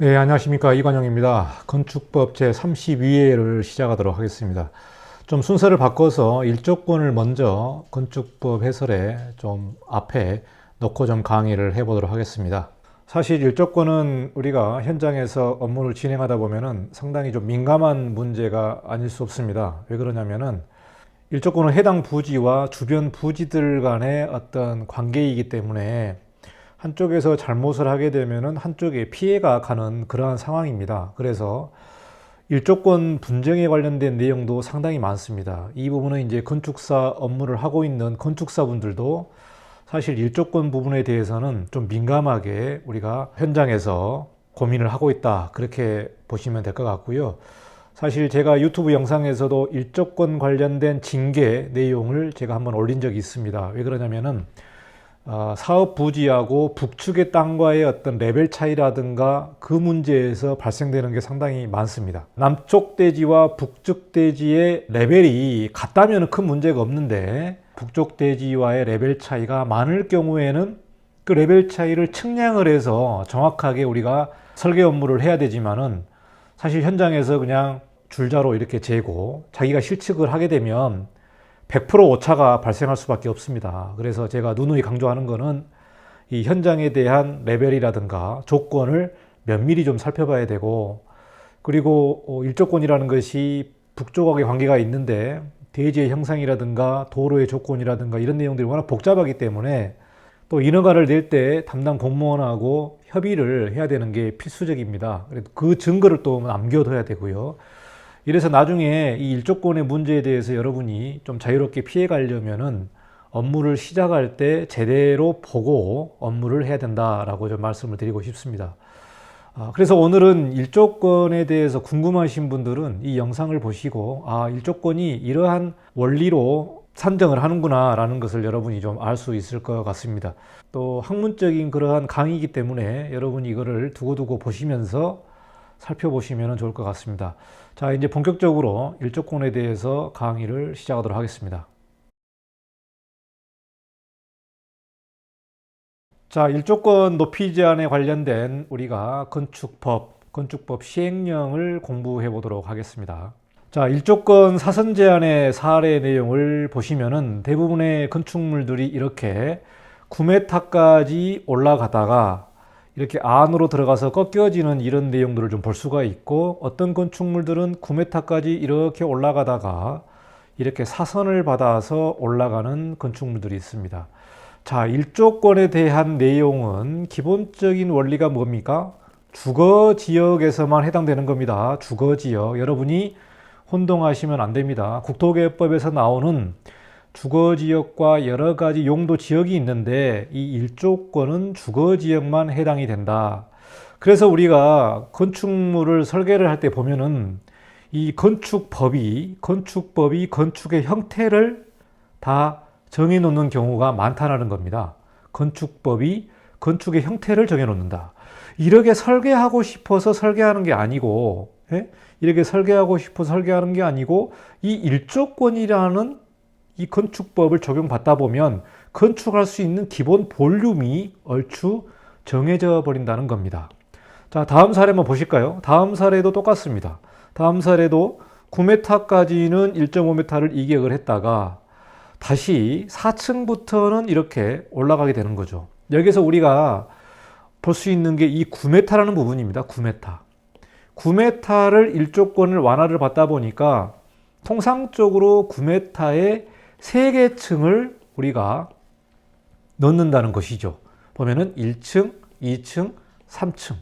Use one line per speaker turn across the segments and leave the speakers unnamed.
네, 안녕하십니까. 이관영입니다. 건축법 제32회를 시작하도록 하겠습니다. 좀 순서를 바꿔서 일조권을 먼저 건축법 해설에 좀 앞에 놓고 좀 강의를 해보도록 하겠습니다. 사실 일조권은 우리가 현장에서 업무를 진행하다 보면은 상당히 좀 민감한 문제가 아닐 수 없습니다. 왜 그러냐면은 일조권은 해당 부지와 주변 부지들 간의 어떤 관계이기 때문에 한쪽에서 잘못을 하게 되면은 한쪽에 피해가 가는 그러한 상황입니다. 그래서 일조권 분쟁에 관련된 내용도 상당히 많습니다. 이 부분은 이제 건축사 업무를 하고 있는 건축사분들도 사실 일조권 부분에 대해서는 좀 민감하게 우리가 현장에서 고민을 하고 있다. 그렇게 보시면 될 것 같고요. 사실 제가 유튜브 영상에서도 일조권 관련된 징계 내용을 제가 한번 올린 적이 있습니다. 왜 그러냐면은 사업 부지하고 북측의 땅과의 어떤 레벨 차이라든가 그 문제에서 발생되는 게 상당히 많습니다. 남쪽 대지와 북쪽 대지의 레벨이 같다면 큰 문제가 없는데 북쪽 대지와의 레벨 차이가 많을 경우에는 그 레벨 차이를 측량을 해서 정확하게 우리가 설계 업무를 해야 되지만은 사실 현장에서 그냥 줄자로 이렇게 재고 자기가 실측을 하게 되면 100% 오차가 발생할 수밖에 없습니다. 그래서 제가 누누이 강조하는 거는 이 현장에 대한 레벨이라든가 조건을 면밀히 좀 살펴봐야 되고, 그리고 일조권이라는 것이 북쪽하고의 관계가 있는데 대지의 형상이라든가 도로의 조건이라든가 이런 내용들이 워낙 복잡하기 때문에 또 인허가를 낼 때 담당 공무원하고 협의를 해야 되는 게 필수적입니다. 그 증거를 또 남겨둬야 되고요. 이래서 나중에 이 일조권의 문제에 대해서 여러분이 좀 자유롭게 피해 가려면은 업무를 시작할 때 제대로 보고 업무를 해야 된다라고 좀 말씀을 드리고 싶습니다. 그래서 오늘은 일조권에 대해서 궁금하신 분들은 이 영상을 보시고 일조권이 이러한 원리로 산정을 하는구나 라는 것을 여러분이 좀 알 수 있을 것 같습니다. 또 학문적인 그러한 강의이기 때문에 여러분이 이거를 두고두고 보시면서 살펴보시면 좋을 것 같습니다. 자, 이제 본격적으로 일조권에 대해서 강의를 시작하도록 하겠습니다. 자, 일조권 높이 제한에 관련된 우리가 건축법 시행령을 공부해 보도록 하겠습니다. 자, 일조권 사선 제한의 사례 내용을 보시면은 대부분의 건축물들이 이렇게 9m까지 올라가다가 이렇게 안으로 들어가서 꺾여지는 이런 내용들을 좀 볼 수가 있고, 어떤 건축물들은 9m까지 이렇게 올라가다가 이렇게 사선을 받아서 올라가는 건축물들이 있습니다. 자, 일조권에 대한 내용은 기본적인 원리가 뭡니까? 주거 지역에서만 해당되는 겁니다. 주거 지역. 여러분이 혼동하시면 안 됩니다. 국토개혁법에서 나오는 주거지역과 여러 가지 용도 지역이 있는데 이 일조권은 주거지역만 해당이 된다. 그래서 우리가 건축물을 설계를 할 때 보면은 이 건축법이 건축의 형태를 다 정해 놓는 경우가 많다는 겁니다. 건축법이 건축의 형태를 정해 놓는다. 이렇게 설계하고 싶어서 설계하는 게 아니고, 이렇게 설계하고 싶어서 설계하는 게 아니고, 이 일조권이라는 이 건축법을 적용받다 보면 건축할 수 있는 기본 볼륨이 얼추 정해져 버린다는 겁니다. 자, 다음 사례 한번 보실까요? 다음 사례도 똑같습니다. 다음 사례도 9m까지는 1.5m를 이격을 했다가 다시 4층부터는 이렇게 올라가게 되는 거죠. 여기서 우리가 볼 수 있는 게 이 9m라는 부분입니다. 9m. 9m를 일조권을 완화를 받다 보니까 통상적으로 9m의 3개 층을 우리가 넣는다는 것이죠. 보면은 1층, 2층, 3층.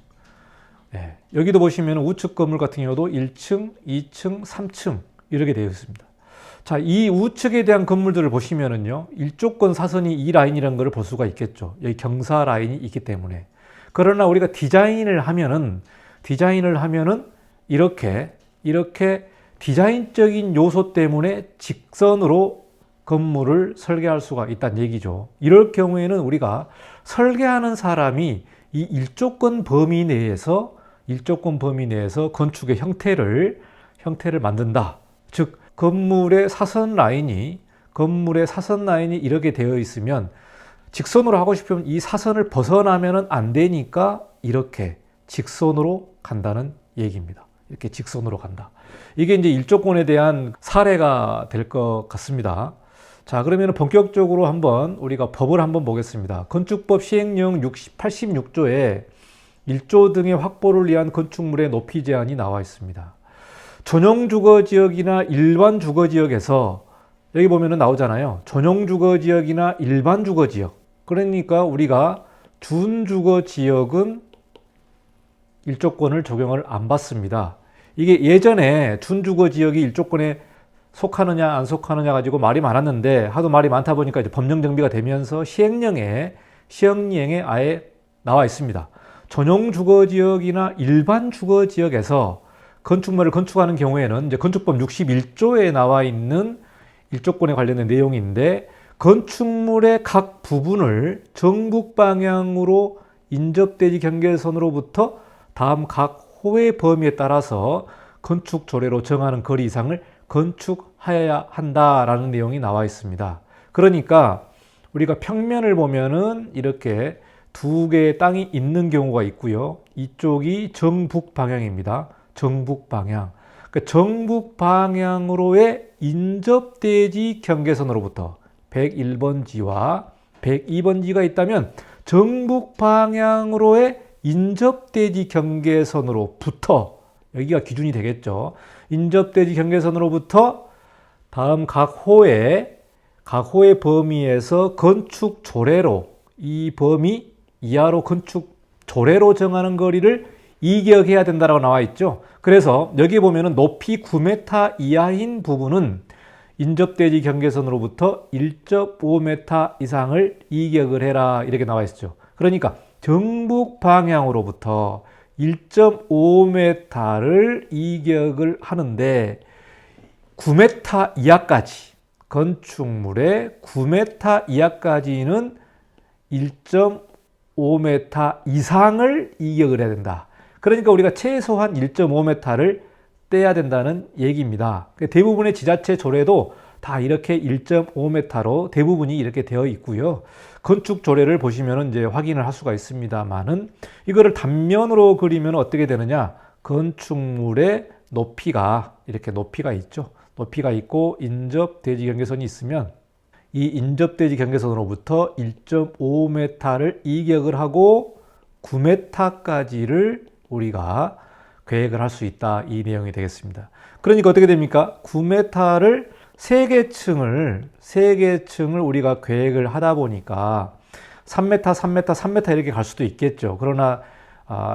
여기도 보시면 우측 건물 같은 경우도 1층, 2층, 3층 이렇게 되어 있습니다. 자, 이 우측에 대한 건물들을 보시면은요, 일조권 사선이 이 라인이라는 걸 볼 수가 있겠죠. 여기 경사 라인이 있기 때문에. 그러나 우리가 디자인을 하면은 이렇게 디자인적인 요소 때문에 직선으로 건물을 설계할 수가 있다는 얘기죠. 이럴 경우에는 우리가 설계하는 사람이 이 일조권 범위 내에서 건축의 형태를 만든다. 즉 건물의 사선 라인이 이렇게 되어 있으면 직선으로 하고 싶으면 이 사선을 벗어나면 안 되니까 이렇게 직선으로 간다는 얘기입니다. 이렇게 직선으로 간다. 이게 이제 일조권에 대한 사례가 될 것 같습니다. 자, 그러면 본격적으로 한번 우리가 법을 한번 보겠습니다. 건축법 시행령 86조에 1조 등의 확보를 위한 건축물의 높이 제한이 나와 있습니다. 전용 주거지역이나 일반 주거지역에서 여기 보면은 나오잖아요. 전용 주거지역이나 일반 주거지역. 그러니까 우리가 준주거지역은 1조권을 적용을 안 받습니다. 이게 예전에 준주거지역이 1조권에 속하느냐 안 속하느냐 가지고 말이 많았는데 하도 말이 많다 보니까 이제 법령 정비가 되면서 시행령에 아예 나와 있습니다. 전용 주거지역이나 일반 주거지역에서 건축물을 건축하는 경우에는 이제 건축법 61조에 나와 있는 1조권에 관련된 내용인데 건축물의 각 부분을 정북 방향으로 인접대지 경계선으로부터 다음 각 호의 범위에 따라서 건축 조례로 정하는 거리 이상을 건축하여야 한다라는 내용이 나와 있습니다. 그러니까 우리가 평면을 보면은 이렇게 두 개의 땅이 있는 경우가 있고요. 이쪽이 정북 방향입니다. 정북 방향. 그러니까 정북 방향으로의 인접대지 경계선으로부터 101번지와 102번지가 있다면 정북 방향으로의 인접대지 경계선으로부터 여기가 기준이 되겠죠. 인접대지 경계선으로부터 다음 각 호의 범위에서 건축 조례로 이 범위 이하로 건축 조례로 정하는 거리를 이격해야 된다고 나와 있죠. 그래서 여기 보면은 높이 9m 이하인 부분은 인접대지 경계선으로부터 1.5m 이상을 이격을 해라 이렇게 나와 있죠. 그러니까 정북 방향으로부터 1.5m를 이격을 하는데 9m 이하까지 건축물의 9m 이하까지는 1.5m 이상을 이격을 해야 된다. 그러니까 우리가 최소한 1.5m를 떼야 된다는 얘기입니다. 대부분의 지자체 조례도 다 이렇게 1.5m로 대부분이 이렇게 되어 있고요. 건축 조례를 보시면 이제 확인을 할 수가 있습니다만은 이거를 단면으로 그리면 어떻게 되느냐? 건축물의 높이가 이렇게 높이가 있죠. 높이가 있고 인접 대지 경계선이 있으면 이 인접 대지 경계선으로부터 1.5m를 이격을 하고 9m까지를 우리가 계획을 할 수 있다. 이 내용이 되겠습니다. 그러니까 어떻게 됩니까? 9m를 세 개 층을 우리가 계획을 하다 보니까 3m, 3m, 3m 이렇게 갈 수도 있겠죠. 그러나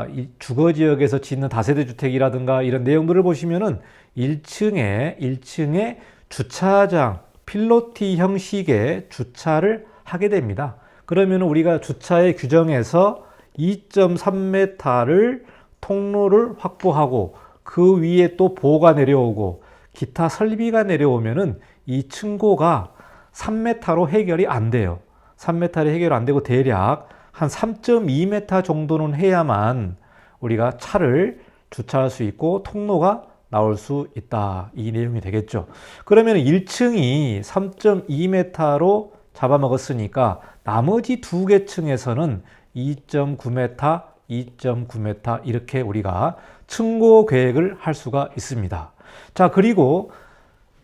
이 주거지역에서 짓는 다세대 주택이라든가 이런 내용들을 보시면은 1층에 주차장, 필로티 형식의 주차를 하게 됩니다. 그러면 우리가 주차의 규정에서 2.3m를 통로를 확보하고 그 위에 또 보호가 내려오고 기타 설비가 내려오면은 이 층고가 3m로 해결이 안 돼요. 3m로 해결 안 되고 대략 한 3.2m 정도는 해야만 우리가 차를 주차할 수 있고 통로가 나올 수 있다. 이 내용이 되겠죠. 그러면 1층이 3.2m로 잡아먹었으니까 나머지 두 개 층에서는 2.9m, 2.9m 이렇게 우리가 층고 계획을 할 수가 있습니다. 자, 그리고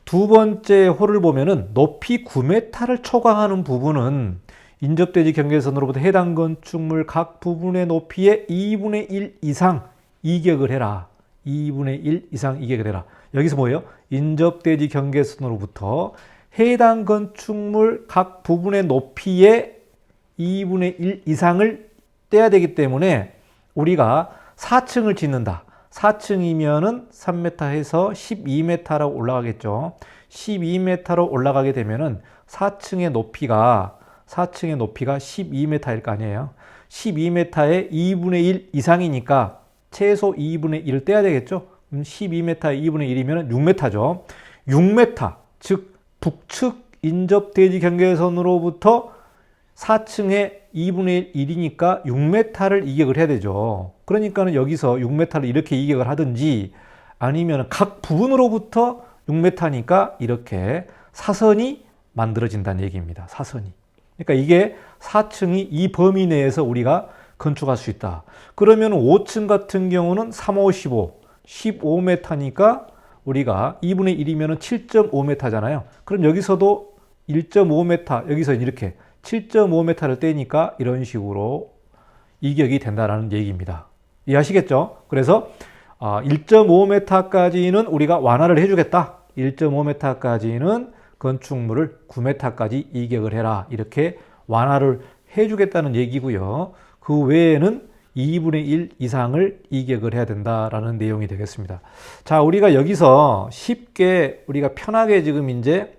두 번째 호를 보면은 높이 9m를 초과하는 부분은 인접대지 경계선으로부터 해당 건축물 각 부분의 높이의 2분의 1 이상 이격을 해라. 2분의 1 이상 이격을 해라. 여기서 뭐예요? 인접대지 경계선으로부터 해당 건축물 각 부분의 높이의 2분의 1 이상을 떼야 되기 때문에 우리가 4층을 짓는다. 4층이면은 3m 해서 12m라고 올라가겠죠. 12m로 올라가게 되면은 4층의 높이가 12m일 거 아니에요. 12m의 2분의 1 이상이니까 최소 2분의 1을 떼야 되겠죠. 12m의 2분의 1이면 6m죠. 6m, 즉 북측 인접대지 경계선으로부터 4층에 2분의 1이니까 6m를 이격을 해야 되죠. 그러니까는 여기서 6m를 이렇게 이격을 하든지 아니면 각 부분으로부터 6m니까 이렇게 사선이 만들어진다는 얘기입니다. 사선이. 그러니까 이게 4층이 이 범위 내에서 우리가 건축할 수 있다. 그러면 5층 같은 경우는 3, 5, 15, 15m니까 우리가 2분의 1이면 7.5m잖아요. 그럼 여기서도 1.5m, 여기서 이렇게 7.5m를 떼니까 이런 식으로 이격이 된다는 얘기입니다. 이해하시겠죠? 그래서 1.5m까지는 우리가 완화를 해주겠다. 1.5m까지는 건축물을 9m까지 이격을 해라. 이렇게 완화를 해주겠다는 얘기고요. 그 외에는 2분의 1 이상을 이격을 해야 된다라는 내용이 되겠습니다. 자, 우리가 여기서 쉽게 우리가 편하게 지금 이제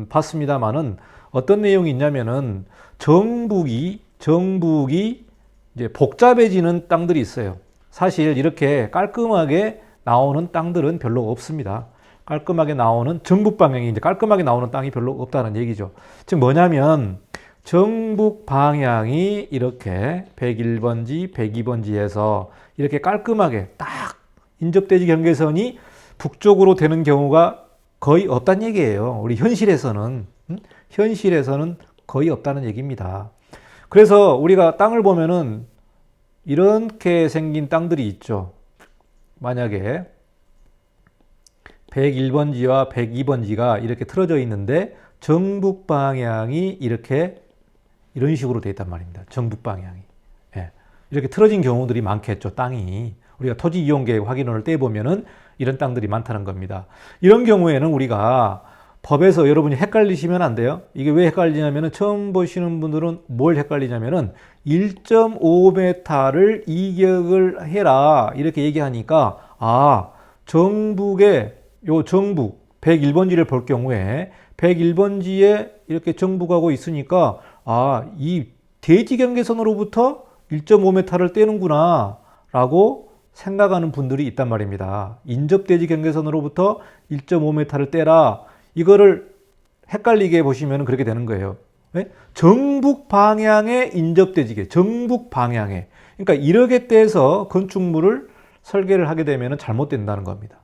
봤습니다만은 어떤 내용이 있냐면은 정북이 이제 복잡해지는 땅들이 있어요. 사실 이렇게 깔끔하게 나오는 땅들은 별로 없습니다. 깔끔하게 나오는 정북 방향이 이제 깔끔하게 나오는 땅이 별로 없다는 얘기죠. 즉 뭐냐면 정북 방향이 이렇게 101번지, 102번지에서 이렇게 깔끔하게 딱 인접대지 경계선이 북쪽으로 되는 경우가 거의 없다는 얘기예요. 우리 현실에서는 거의 없다는 얘기입니다. 그래서 우리가 땅을 보면은 이렇게 생긴 땅들이 있죠. 만약에 101번지와 102번지가 이렇게 틀어져 있는데 정북 방향이 이런 식으로 되어 있단 말입니다. 정북 방향이. 예. 이렇게 틀어진 경우들이 많겠죠. 땅이. 우리가 토지 이용 계획 확인원을 떼보면은 이런 땅들이 많다는 겁니다. 이런 경우에는 우리가 법에서 여러분이 헷갈리시면 안 돼요. 이게 왜 헷갈리냐면은 처음 보시는 분들은 뭘 헷갈리냐면은 1.5m를 이격을 해라 이렇게 얘기하니까 정북에 정북 101번지를 볼 경우에 101번지에 이렇게 정북하고 있으니까 이 대지 경계선으로부터 1.5m를 떼는구나 라고 생각하는 분들이 있단 말입니다. 인접대지 경계선으로부터 1.5m를 떼라. 이거를 헷갈리게 보시면 그렇게 되는 거예요. 네? 정북 방향의 인접대지계, 정북 방향에. 그러니까 이렇게 떼서 건축물을 설계를 하게 되면 잘못된다는 겁니다.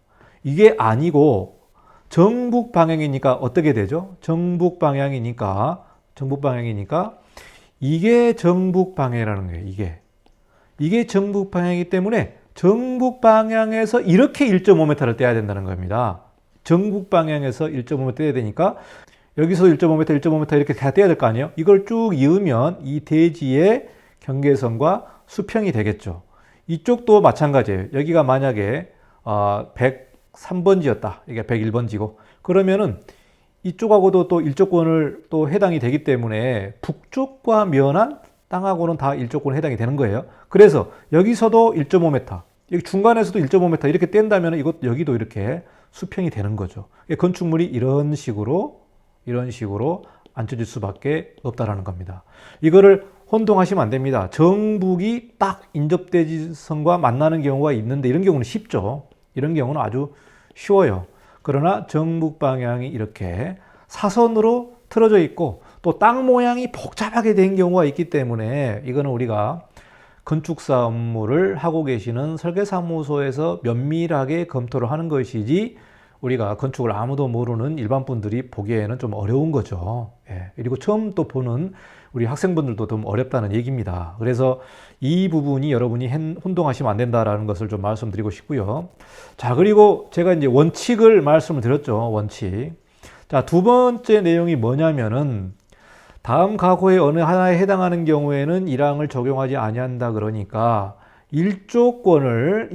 이게 아니고 정북 방향이니까 어떻게 되죠? 정북 방향이니까 이게 정북 방향이라는 거예요. 이게 정북 방향이기 때문에 정북 방향에서 이렇게 1.5m를 떼야 된다는 겁니다. 정북 방향에서 1.5m 떼야 되니까 여기서 1.5m, 1.5m 이렇게 다 떼야 될 거 아니에요? 이걸 쭉 이으면 이 대지의 경계선과 수평이 되겠죠. 이쪽도 마찬가지예요. 여기가 만약에 103번지였다. 이게 101번지고. 그러면은 이쪽하고도 또 일조권을 또 해당이 되기 때문에 북쪽과 면한 땅하고는 다 일조권 해당이 되는 거예요. 그래서 여기서도 1.5m, 여기 중간에서도 1.5m 이렇게 뗀다면 여기도 이렇게 수평이 되는 거죠. 건축물이 이런 식으로 앉혀질 수밖에 없다라는 겁니다. 이거를 혼동하시면 안 됩니다. 정북이 딱 인접대지선과 만나는 경우가 있는데 이런 경우는 쉽죠. 이런 경우는 아주 쉬워요. 그러나 정북 방향이 이렇게 사선으로 틀어져 있고 또 땅 모양이 복잡하게 된 경우가 있기 때문에 이거는 우리가 건축사 업무를 하고 계시는 설계사무소에서 면밀하게 검토를 하는 것이지 우리가 건축을 아무도 모르는 일반 분들이 보기에는 좀 어려운 거죠. 예. 그리고 처음 또 보는 우리 학생분들도 좀 어렵다는 얘기입니다. 그래서 이 부분이 여러분이 혼동하시면 안 된다라는 것을 좀 말씀드리고 싶고요. 자, 그리고 제가 이제 원칙을 말씀을 드렸죠. 원칙. 자, 두 번째 내용이 뭐냐면은 다음 가구의 어느 하나에 해당하는 경우에는 1항을 적용하지 아니한다 그러니까 일조권을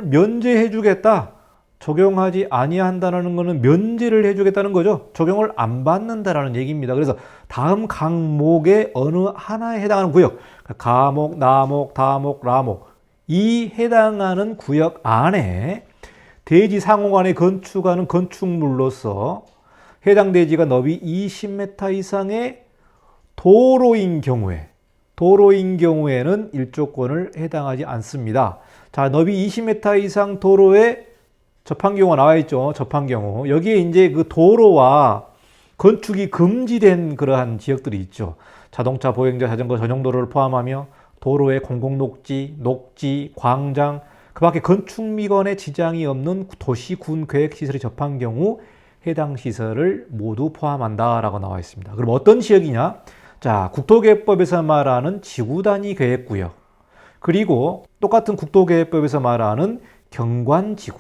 면제해 주겠다. 적용하지 아니한다는 것은 면제를 해주겠다는 거죠. 적용을 안 받는다라는 얘기입니다. 그래서 다음 강목의 어느 하나에 해당하는 구역, 가목, 나목, 다목, 라목 이 해당하는 구역 안에 대지 상호간에 건축하는 건축물로서 해당 대지가 너비 20m 이상의 도로인 경우에는 일조권을 해당하지 않습니다. 자, 너비 20m 이상 도로에 접한 경우가 나와 있죠. 접한 경우. 여기에 이제 그 도로와 건축이 금지된 그러한 지역들이 있죠. 자동차, 보행자, 자전거 전용 도로를 포함하며 도로의 공공녹지, 녹지, 광장, 그 밖에 건축 미건에 지장이 없는 도시, 군, 계획 시설이 접한 경우 해당 시설을 모두 포함한다라고 나와 있습니다. 그럼 어떤 지역이냐? 자, 국토계획법에서 말하는 지구단위 계획구역, 그리고 똑같은 국토계획법에서 말하는 경관지구.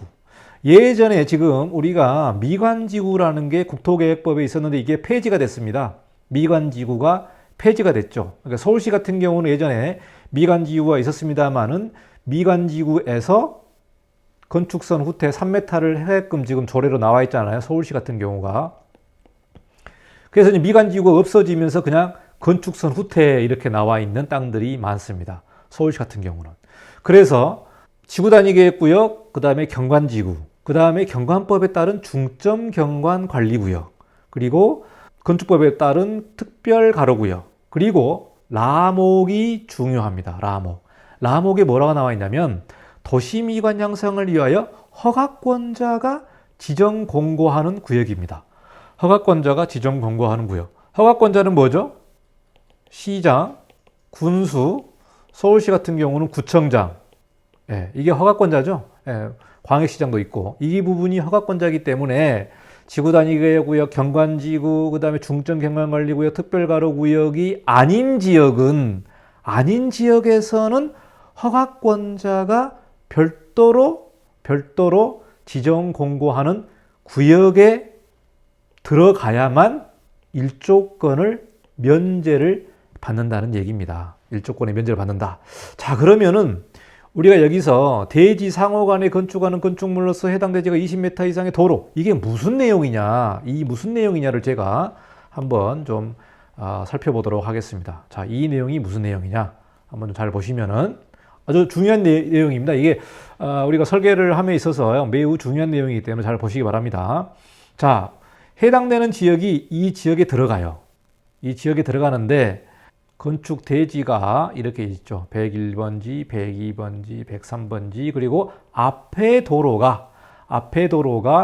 예전에 지금 우리가 미관지구라는 게 국토계획법에 있었는데 이게 폐지가 됐습니다. 미관지구가 폐지가 됐죠. 그러니까 서울시 같은 경우는 예전에 미관지구가 있었습니다만은 미관지구에서 건축선 후퇴 3m를 하게끔 지금 조례로 나와 있잖아요. 서울시 같은 경우가. 그래서 이제 미관지구가 없어지면서 그냥 건축선 후퇴 이렇게 나와 있는 땅들이 많습니다. 서울시 같은 경우는. 그래서 지구단위계획구역, 그 다음에 경관지구, 그 다음에 경관법에 따른 중점경관관리구역, 그리고 건축법에 따른 특별가로구역, 그리고 라목이 중요합니다. 라목. 라목에 뭐라고 나와 있냐면 도시미관 형성을 위하여 허가권자가 지정 공고하는 구역입니다. 허가권자가 지정 공고하는 구역. 허가권자는 뭐죠? 시장, 군수, 서울시 같은 경우는 구청장. 예, 이게 허가권자죠. 예, 광역시장도 있고 이 부분이 허가권자이기 때문에 지구단위계획구역, 경관지구, 그 다음에 중점경관관리구역, 특별가로구역이 아닌 지역에서는 허가권자가 별도로 지정 공고하는 구역에 들어가야만 일조권을 면제를 받는다는 얘기입니다. 일조권의 면제를 받는다. 자, 그러면은 우리가 여기서 대지 상호간에 건축하는 건축물로서 해당 대지가 20m 이상의 도로, 이게 무슨 내용이냐, 이 무슨 내용이냐를 제가 한번 좀 살펴보도록 하겠습니다. 자, 이 내용이 무슨 내용이냐 한번 좀 잘 보시면은 아주 중요한 내용입니다. 이게 우리가 설계를 함에 있어서 매우 중요한 내용이기 때문에 잘 보시기 바랍니다. 자, 해당되는 지역이 이 지역에 들어가요. 이 지역에 들어가는데 건축 대지가 이렇게 있죠. 101번지, 102번지, 103번지, 그리고 앞에 도로가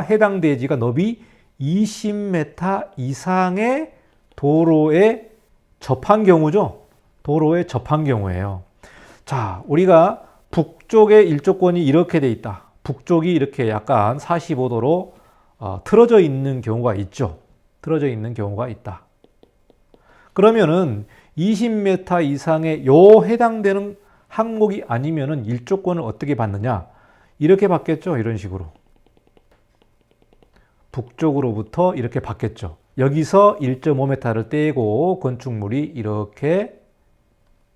해당 대지가 너비 20m 이상의 도로에 접한 경우죠. 도로에 접한 경우예요. 자, 우리가 북쪽에 일조권이 이렇게 돼 있다. 북쪽이 이렇게 약간 45도로 틀어져 있는 경우가 있죠. 틀어져 있는 경우가 있다. 그러면은 20m 이상의 요 해당되는 항목이 아니면은 일조권을 어떻게 받느냐? 이렇게 받겠죠. 이런 식으로. 북쪽으로부터 이렇게 받겠죠. 여기서 1.5m를 떼고 건축물이 이렇게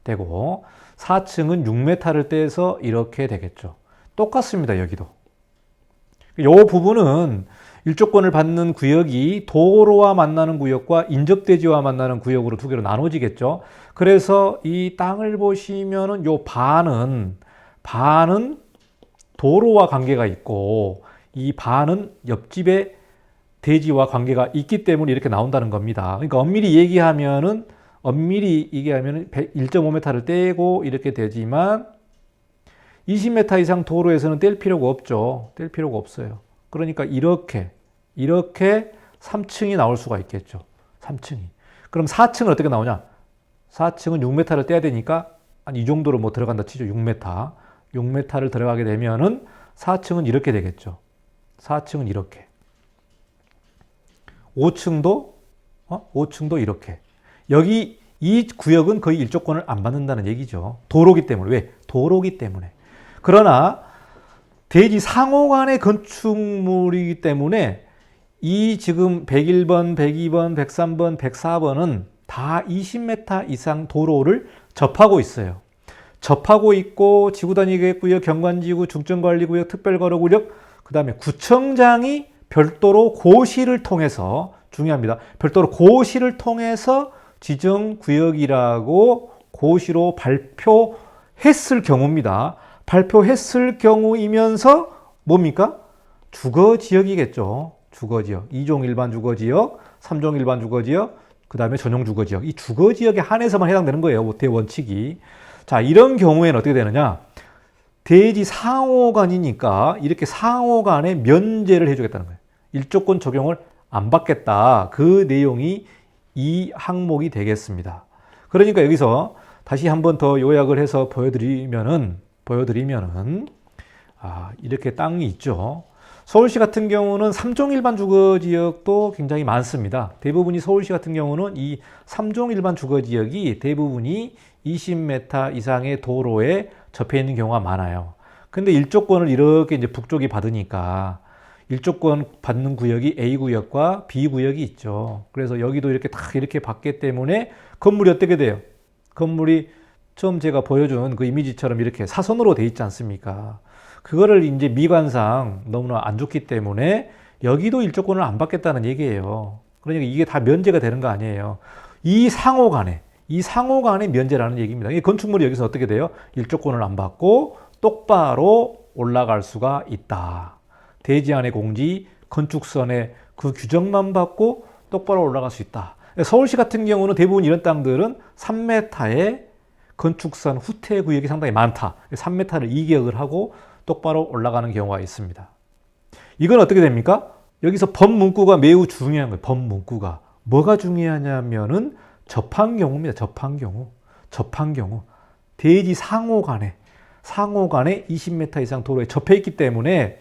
되고 4층은 6m를 떼서 이렇게 되겠죠. 똑같습니다. 여기도. 요 부분은 일조권을 받는 구역이 도로와 만나는 구역과 인접대지와 만나는 구역으로 두 개로 나눠지겠죠. 그래서 이 땅을 보시면은 요 반은 도로와 관계가 있고 이 반은 옆집의 대지와 관계가 있기 때문에 이렇게 나온다는 겁니다. 그러니까 엄밀히 얘기하면은 1.5m를 떼고 이렇게 되지만 20m 이상 도로에서는 뗄 필요가 없죠. 뗄 필요가 없어요. 그러니까 이렇게 3층이 나올 수가 있겠죠. 3층이. 그럼 4층은 어떻게 나오냐? 4층은 6m를 떼야 되니까 한 이 정도로 뭐 들어간다 치죠. 6m. 6m를 들어가게 되면은 4층은 이렇게 되겠죠. 4층은 이렇게. 5층도 이렇게. 여기 이 구역은 거의 일조권을 안 받는다는 얘기죠. 도로기 때문에. 왜? 도로기 때문에. 그러나 대지 상호간의 건축물이기 때문에 이 지금 101번, 102번, 103번, 104번은 다 20m 이상 도로를 접하고 있어요. 접하고 있고 지구단위계획구역, 경관지구, 중점관리구역, 특별가로구역, 그 다음에 구청장이 별도로 고시를 통해서, 중요합니다. 별도로 고시를 통해서 지정구역이라고 고시로 발표했을 경우입니다. 발표했을 경우이면서 뭡니까? 주거지역이겠죠. 주거지역. 2종 일반 주거지역, 3종 일반 주거지역, 그 다음에 전용 주거지역. 이 주거지역에 한해서만 해당되는 거예요. 대원칙이. 자, 이런 경우에는 어떻게 되느냐? 대지 상호간이니까 이렇게 상호간에 면제를 해주겠다는 거예요. 일조권 적용을 안 받겠다. 그 내용이 이 항목이 되겠습니다. 그러니까 여기서 다시 한번 더 요약을 해서 보여드리면은 이렇게 땅이 있죠. 서울시 같은 경우는 3종 일반 주거지역도 굉장히 많습니다. 대부분이 서울시 같은 경우는 이 3종 일반 주거지역이 대부분이 20m 이상의 도로에 접해 있는 경우가 많아요. 근데 일조권을 이렇게 이제 북쪽이 받으니까 일조권 받는 구역이 A 구역과 B 구역이 있죠. 그래서 여기도 이렇게 딱 이렇게 받기 때문에 건물이 어떻게 돼요? 건물이 처음 제가 보여준 그 이미지처럼 이렇게 사선으로 돼 있지 않습니까? 그거를 이제 미관상 너무나 안 좋기 때문에 여기도 일조권을 안 받겠다는 얘기예요. 그러니까 이게 다 면제가 되는 거 아니에요. 이 상호 간의 면제라는 얘기입니다. 이 건축물이 여기서 어떻게 돼요? 일조권을 안 받고 똑바로 올라갈 수가 있다. 대지 안의 공지, 건축선의 그 규정만 받고 똑바로 올라갈 수 있다. 서울시 같은 경우는 대부분 이런 땅들은 3m의 건축선 후퇴 구역이 상당히 많다. 3m를 2격을 하고 똑바로 올라가는 경우가 있습니다. 이건 어떻게 됩니까? 여기서 법 문구가 매우 중요한 거예요. 법 문구가. 뭐가 중요하냐면은 접한 경우입니다. 접한 경우. 대지 상호 간에 20m 이상 도로에 접해 있기 때문에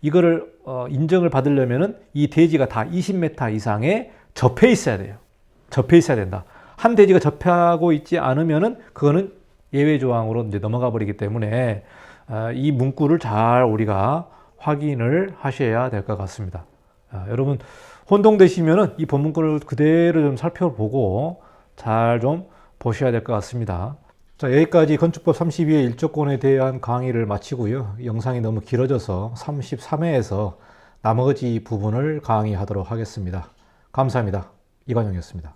이거를 인정을 받으려면은 이 대지가 다 20m 이상에 접해 있어야 돼요. 접해 있어야 된다. 한 대지가 접하고 있지 않으면은 그거는 예외 조항으로 이제 넘어가 버리기 때문에 이 문구를 잘 우리가 확인을 하셔야 될 것 같습니다. 여러분 혼동되시면은 이 법문구를 그대로 좀 살펴보고 잘 좀 보셔야 될 것 같습니다. 자, 여기까지 건축법 32회 일조권에 대한 강의를 마치고요. 영상이 너무 길어져서 33회에서 나머지 부분을 강의하도록 하겠습니다. 감사합니다. 이관영이었습니다.